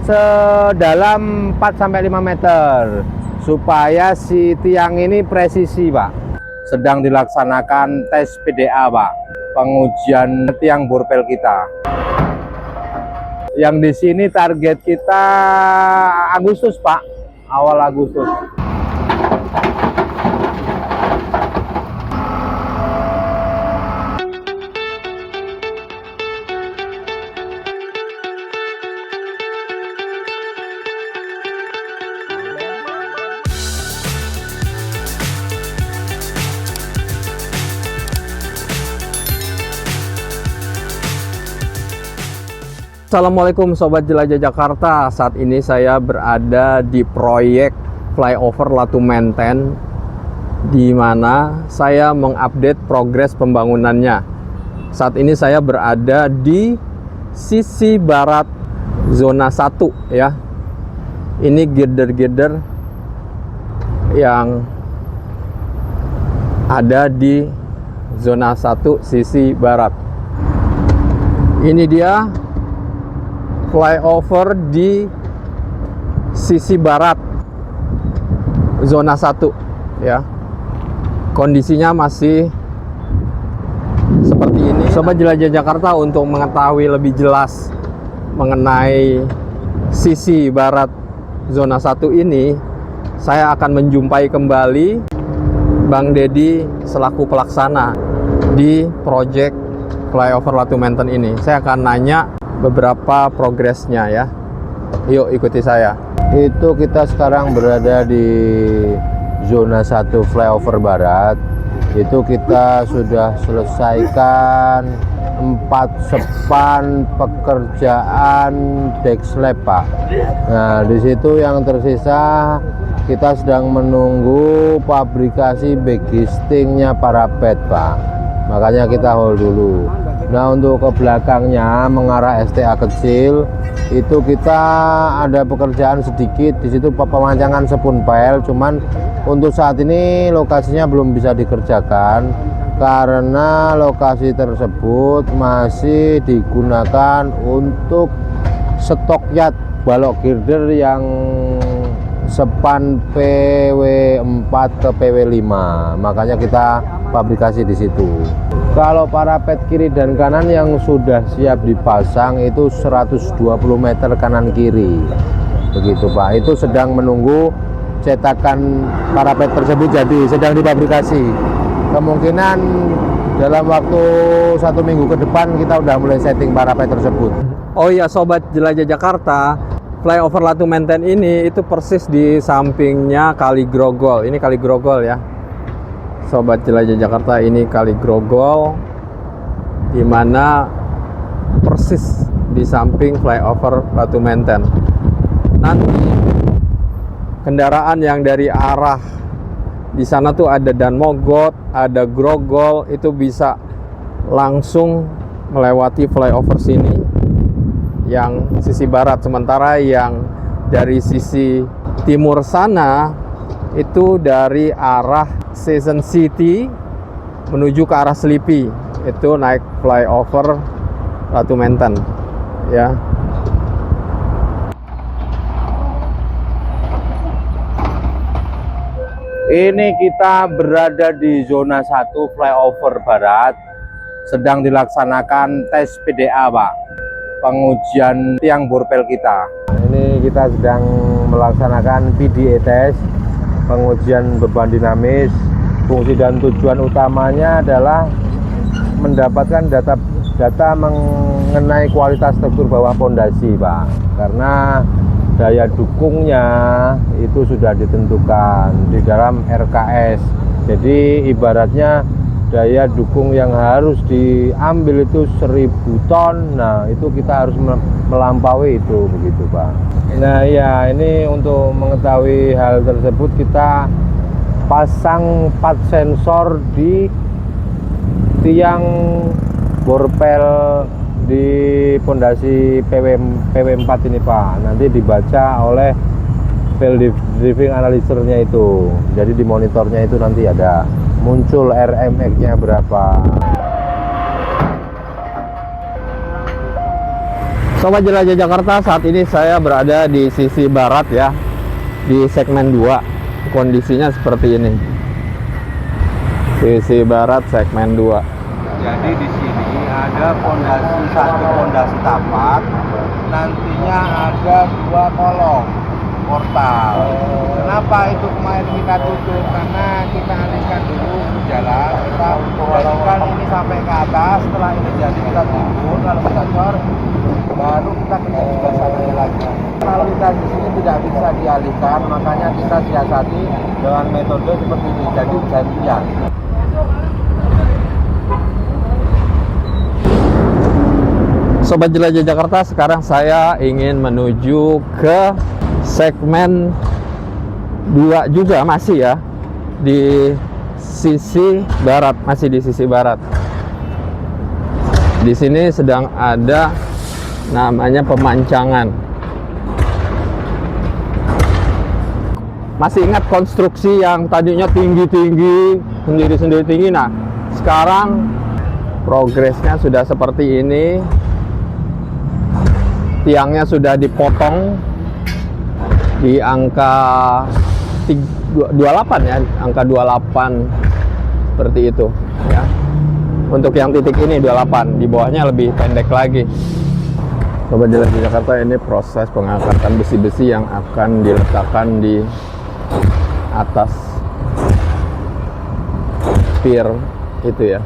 sedalam 4-5 meter supaya si tiang ini presisi, Pak. Sedang dilaksanakan tes PDA, Pak, pengujian tiang borpel kita. Yang di sini target kita Agustus, Pak, awal Agustus. Assalamualaikum Sobat Jelajah Jakarta. Saat ini saya berada di proyek flyover Latu Menteng, di mana saya mengupdate progres pembangunannya. Saat ini saya berada di sisi barat zona 1 ya. Ini girder-girder yang ada di zona 1 sisi barat. Ini dia flyover di sisi barat zona 1 ya. Kondisinya masih seperti ini. Sobat Jelajah Jakarta, untuk mengetahui lebih jelas mengenai sisi barat zona 1 ini, saya akan menjumpai kembali Bang Dedi selaku pelaksana di proyek flyover Latu Menteng ini. Saya akan nanya beberapa progresnya ya. Yuk ikuti saya. Itu kita sekarang berada di zona 1 flyover barat. Itu kita sudah selesaikan 4 span pekerjaan deck slab, Pak. Nah, di situ yang tersisa kita sedang menunggu pabrikasi backing-nya parapet, Pak. Makanya kita hold dulu. Nah, untuk ke belakangnya mengarah STA kecil itu kita ada pekerjaan sedikit di situ, pemancangan sepunpel. Cuman untuk saat ini lokasinya belum bisa dikerjakan karena lokasi tersebut masih digunakan untuk stok yard balok girder yang span PW4 ke PW5. Makanya kita pabrikasi di situ. Kalau parapet kiri dan kanan yang sudah siap dipasang itu 120 meter kanan kiri. Begitu, Pak. Itu sedang menunggu cetakan parapet tersebut jadi, sedang dipabrikasi. Kemungkinan dalam waktu 1 minggu ke depan kita udah mulai setting parapet tersebut. Oh iya Sobat Jelajah Jakarta, flyover Latu Menteng ini itu persis di sampingnya Kali Grogol. Ini Kali Grogol ya. Sobat Jelajah Jakarta, ini Kali Grogol, di mana persis di samping flyover Latu Menteng. Nanti kendaraan yang dari arah di sana tuh ada Dan Mogot, ada Grogol, itu bisa langsung melewati flyover sini yang sisi barat. Sementara yang dari sisi timur sana itu dari arah Season City menuju ke arah Sleepy, itu naik flyover Latu Menteng ya. Ini kita berada di zona 1 flyover barat, sedang dilaksanakan tes PDA, Pak, pengujian tiang borpel kita. Ini kita sedang melaksanakan PDA test, pengujian beban dinamis. Fungsi dan tujuan utamanya adalah mendapatkan data mengenai kualitas struktur bawah pondasi, Pak. Karena daya dukungnya itu sudah ditentukan di dalam RKS. Jadi ibaratnya daya dukung yang harus diambil itu 1000 ton. Nah, itu kita harus melampaui itu, begitu, Pak. Nah, ya, ini untuk mengetahui hal tersebut kita pasang 4 sensor di tiang borpel di pondasi PW4 ini, Pak. Nanti dibaca oleh fail driving analyzer-nya itu. Jadi di monitornya itu nanti ada muncul RMX-nya berapa. Sobat Jelajah Jakarta, saat ini saya berada di sisi barat ya, di segmen 2. Kondisinya seperti ini. Sisi barat segmen 2. Jadi di sini ada satu pondasi tapak, nantinya ada 2 kolong portal. Kenapa itu kemarin kita tutup? Karena kita alihkan dulu ke jalan, kita jadikan ini sampai ke atas. Setelah ini jadi kita timbun, lalu kita cor, baru kita kerja di sebelah sananya lagi. Kalau kita di sini tidak bisa dialihkan, makanya kita siasati dengan metode seperti ini, jadi gantian. Sobat Jelajah Jakarta, sekarang saya ingin menuju ke segmen 2 juga, masih ya, di sisi barat, masih di sisi barat. Di sini sedang ada namanya pemancangan. Masih ingat konstruksi yang tadinya tinggi-tinggi, sendiri-sendiri tinggi? Nah, sekarang progresnya sudah seperti ini. Tiangnya sudah dipotong di angka 28 ya, angka 28 seperti itu ya. Untuk yang titik ini 28, di bawahnya lebih pendek lagi. Sobat Jelajah Jakarta, ini proses pengangkatan besi-besi yang akan diletakkan di atas pier itu ya.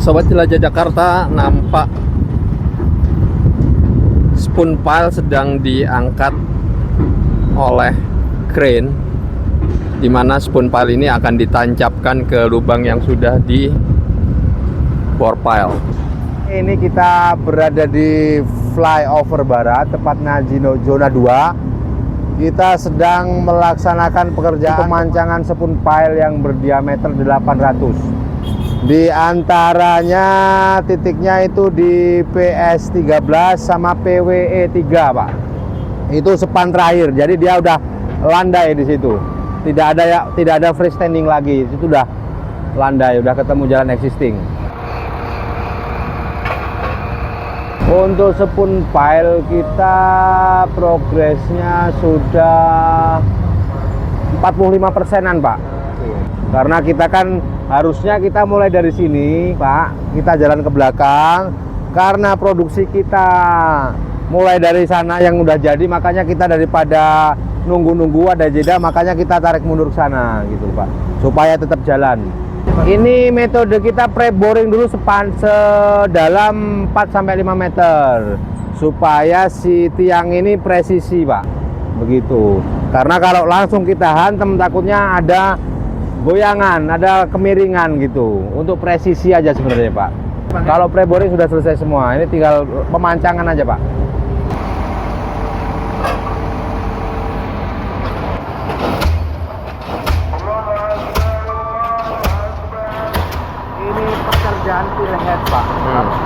Sobat Jelajah Jakarta, nampak spoon pile sedang diangkat oleh crane, di mana spoon pile ini akan ditancapkan ke lubang yang sudah di bore pile. Ini kita berada di flyover barat, tepatnya zona 2. Kita sedang melaksanakan pekerjaan pemancangan spoon pile yang berdiameter 800. Di antaranya titiknya itu di PS13 sama PWE3, Pak. Itu span terakhir. Jadi dia udah landai di situ. Tidak ada freestanding lagi. Itu udah landai, udah ketemu jalan existing. Untuk spoon pile kita progresnya sudah 45%-an, Pak. Karena kita kan harusnya kita mulai dari sini, Pak. Kita jalan ke belakang. Karena produksi kita mulai dari sana yang udah jadi, makanya kita daripada nunggu-nunggu ada jeda, makanya kita tarik mundur ke sana gitu, Pak. Supaya tetap jalan. Ini metode kita pre-boring dulu sedalam 4-5 meter. Supaya si tiang ini presisi, Pak. Begitu. Karena kalau langsung kita hantam takutnya ada goyangan, ada kemiringan gitu. Untuk presisi aja sebenarnya, Pak. Kalau pre-boring sudah selesai semua. Ini tinggal pemancangan aja, Pak. Ini pekerjaan pillhead, Pak.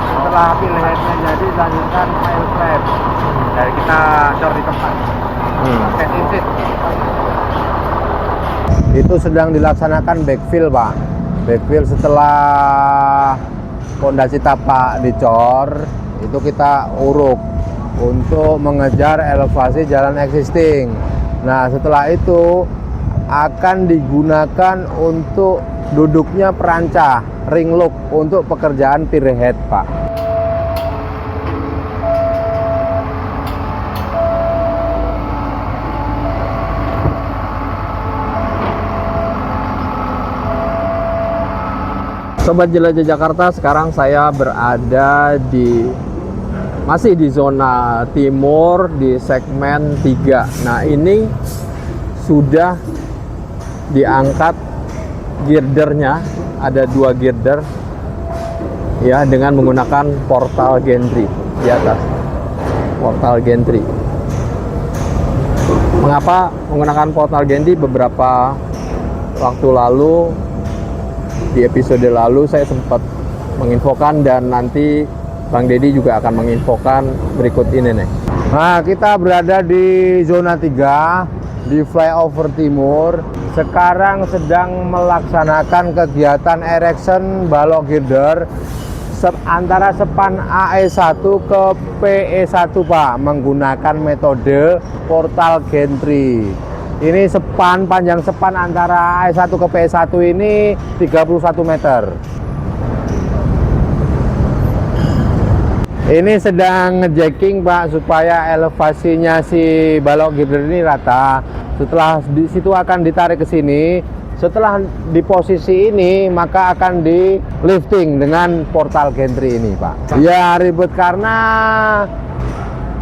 Setelah pillheadnya jadi, lanjutkan pile flap. Dari kita cor di tempat. Set in seat. Itu sedang dilaksanakan backfill, Pak. Backfill setelah pondasi tapak dicor, itu kita uruk untuk mengejar elevasi jalan existing. Nah, setelah itu akan digunakan untuk duduknya perancah ring look untuk pekerjaan pier head, Pak. Sobat Jelajah Jakarta, sekarang saya berada masih di zona timur di segmen 3. Nah, ini sudah diangkat girdernya, ada 2 girder ya, dengan menggunakan portal gantry di atas. Portal gantry. Mengapa menggunakan portal gantry? Beberapa waktu lalu, di episode lalu saya sempat menginfokan, dan nanti Bang Deddy juga akan menginfokan berikut ini nih. Nah, kita berada di zona 3 di flyover timur. Sekarang sedang melaksanakan kegiatan erection balok girder antara span AE1 ke PE1 Pak, menggunakan metode portal gantry. Ini panjang span antara AE1 ke PE1 ini 31 meter. Ini sedang ngejacking Pak, supaya elevasinya si balok girder ini rata. Setelah di situ akan ditarik ke sini. Setelah di posisi ini, maka akan di lifting dengan portal gantry ini Pak. Ya ribet karena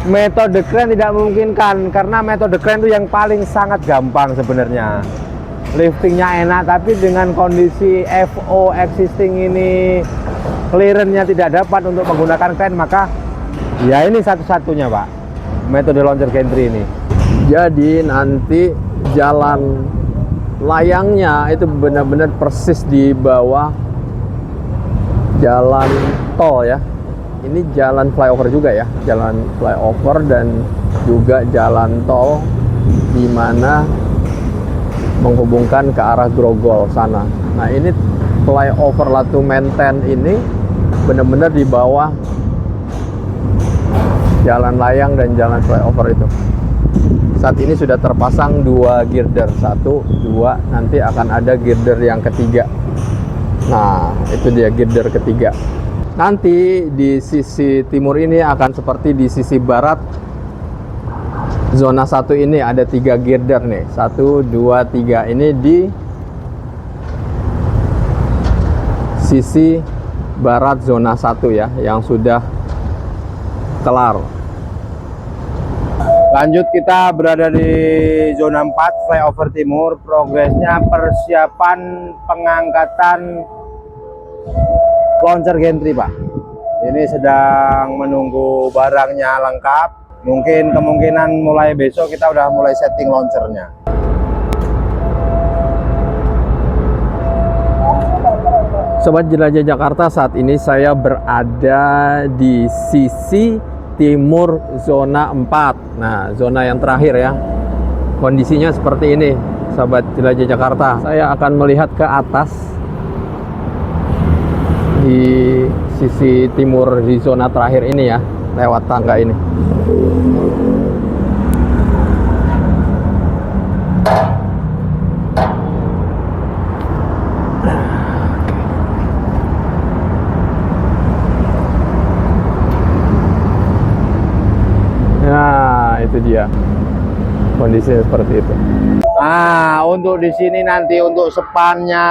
metode crane tidak memungkinkan, karena metode crane itu yang paling sangat gampang sebenarnya. Liftingnya enak, tapi dengan kondisi FO existing ini clearance-nya tidak dapat untuk menggunakan crane, maka ya ini satu-satunya Pak, metode launcher gantry ini. Jadi nanti jalan layangnya itu benar-benar persis di bawah jalan tol ya. Ini jalan flyover juga ya, jalan flyover dan juga jalan tol di mana menghubungkan ke arah Grogol sana. Nah ini flyover Latu Menten ini benar-benar di bawah jalan layang dan jalan flyover itu. Saat ini sudah terpasang 2 girder, 1, 2, nanti akan ada girder yang ketiga. Nah, itu dia girder ketiga. Nanti di sisi timur ini akan seperti di sisi barat. Zona 1 ini ada 3 girder nih, 1, 2, 3. Ini di sisi barat zona 1 ya, yang sudah kelar. Lanjut, kita berada di zona 4 flyover timur. Progresnya persiapan pengangkatan launcher gantry Pak. Ini sedang menunggu barangnya lengkap. Mungkin kemungkinan mulai besok kita udah mulai setting launchernya. Sobat Jelajah Jakarta, saat ini saya berada di sisi timur zona 4. Nah, zona yang terakhir ya. Kondisinya seperti ini, Sobat Jelajah Jakarta. Saya akan melihat ke atas di sisi timur di zona terakhir ini ya, lewat tangga ini. Nah, itu dia. Kondisinya seperti itu. Nah, untuk di sini nanti untuk spannya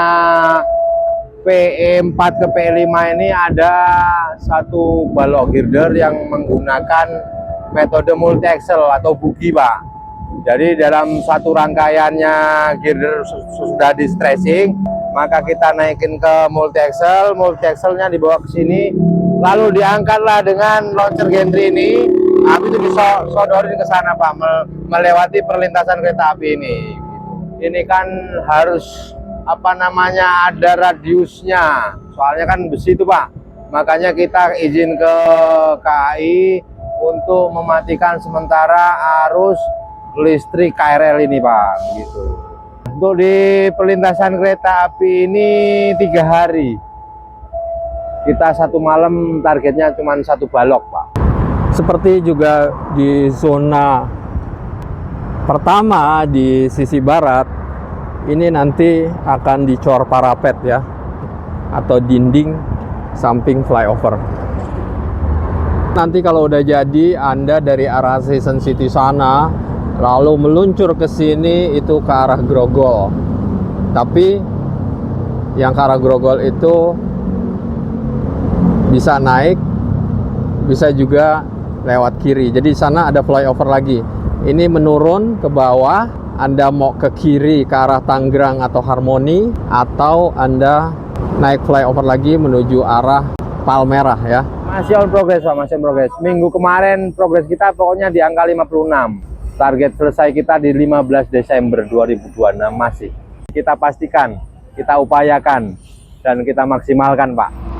PE4 ke PE5 ini ada satu balok girder yang menggunakan metode multi axle atau bugi Pak. Jadi dalam satu rangkaiannya girder sudah di stressing, maka kita naikin ke multi axle-nya dibawa ke sini, lalu diangkatlah dengan launcher gantry ini. Habis itu disodorin ke sana Pak, melewati perlintasan kereta api ini. Ini kan harus ada radiusnya, soalnya kan besi itu Pak. Makanya kita izin ke KAI untuk mematikan sementara arus listrik KRL ini Pak, gitu. Untuk di perlintasan kereta api ini 3 hari. Kita 1 malam targetnya cuma 1 balok Pak. Seperti juga di zona pertama di sisi barat, ini nanti akan dicor parapet ya, atau dinding samping flyover. Nanti kalau udah jadi, Anda dari arah Season City sana lalu meluncur ke sini itu ke arah Grogol. Tapi yang ke arah Grogol itu bisa naik, bisa juga lewat kiri. Jadi di sana ada flyover lagi. Ini menurun ke bawah. Anda mau ke kiri ke arah Tangerang atau Harmoni, atau Anda naik flyover lagi menuju arah Palmerah ya. Masih on progress Pak, masih on progress. Minggu kemarin progres kita pokoknya di angka 56. Target selesai kita di 15 Desember 2026 masih. Kita pastikan, kita upayakan, dan kita maksimalkan Pak.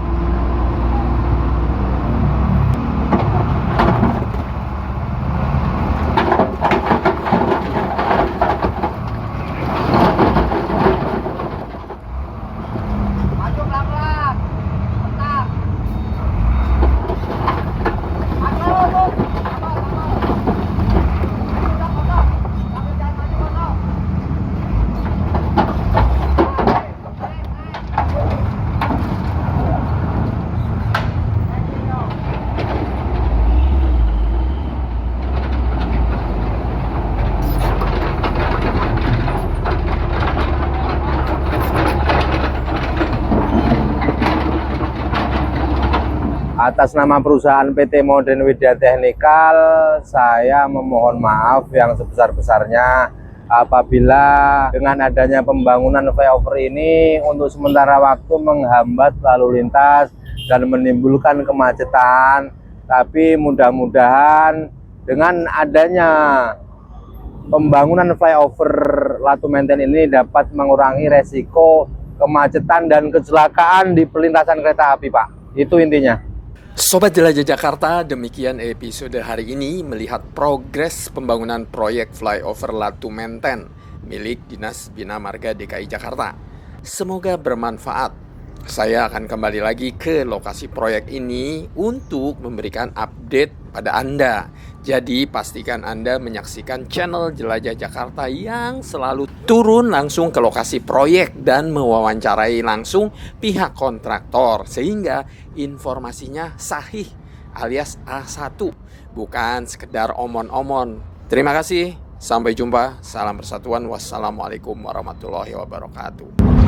Atas nama perusahaan PT Modern Widya Technical, saya memohon maaf yang sebesar-besarnya apabila dengan adanya pembangunan flyover ini untuk sementara waktu menghambat lalu lintas dan menimbulkan kemacetan. Tapi mudah-mudahan dengan adanya pembangunan flyover Latu Menteng ini dapat mengurangi resiko kemacetan dan kecelakaan di perlintasan kereta api, Pak. Itu intinya. Sobat Jelajah Jakarta, demikian episode hari ini melihat progres pembangunan proyek flyover Latu Menteng milik Dinas Bina Marga DKI Jakarta. Semoga bermanfaat. Saya akan kembali lagi ke lokasi proyek ini untuk memberikan update pada Anda. Jadi pastikan Anda menyaksikan channel Jelajah Jakarta yang selalu turun langsung ke lokasi proyek dan mewawancarai langsung pihak kontraktor sehingga informasinya sahih alias A1, bukan sekedar omon-omon. Terima kasih, sampai jumpa, salam persatuan, wassalamualaikum warahmatullahi wabarakatuh.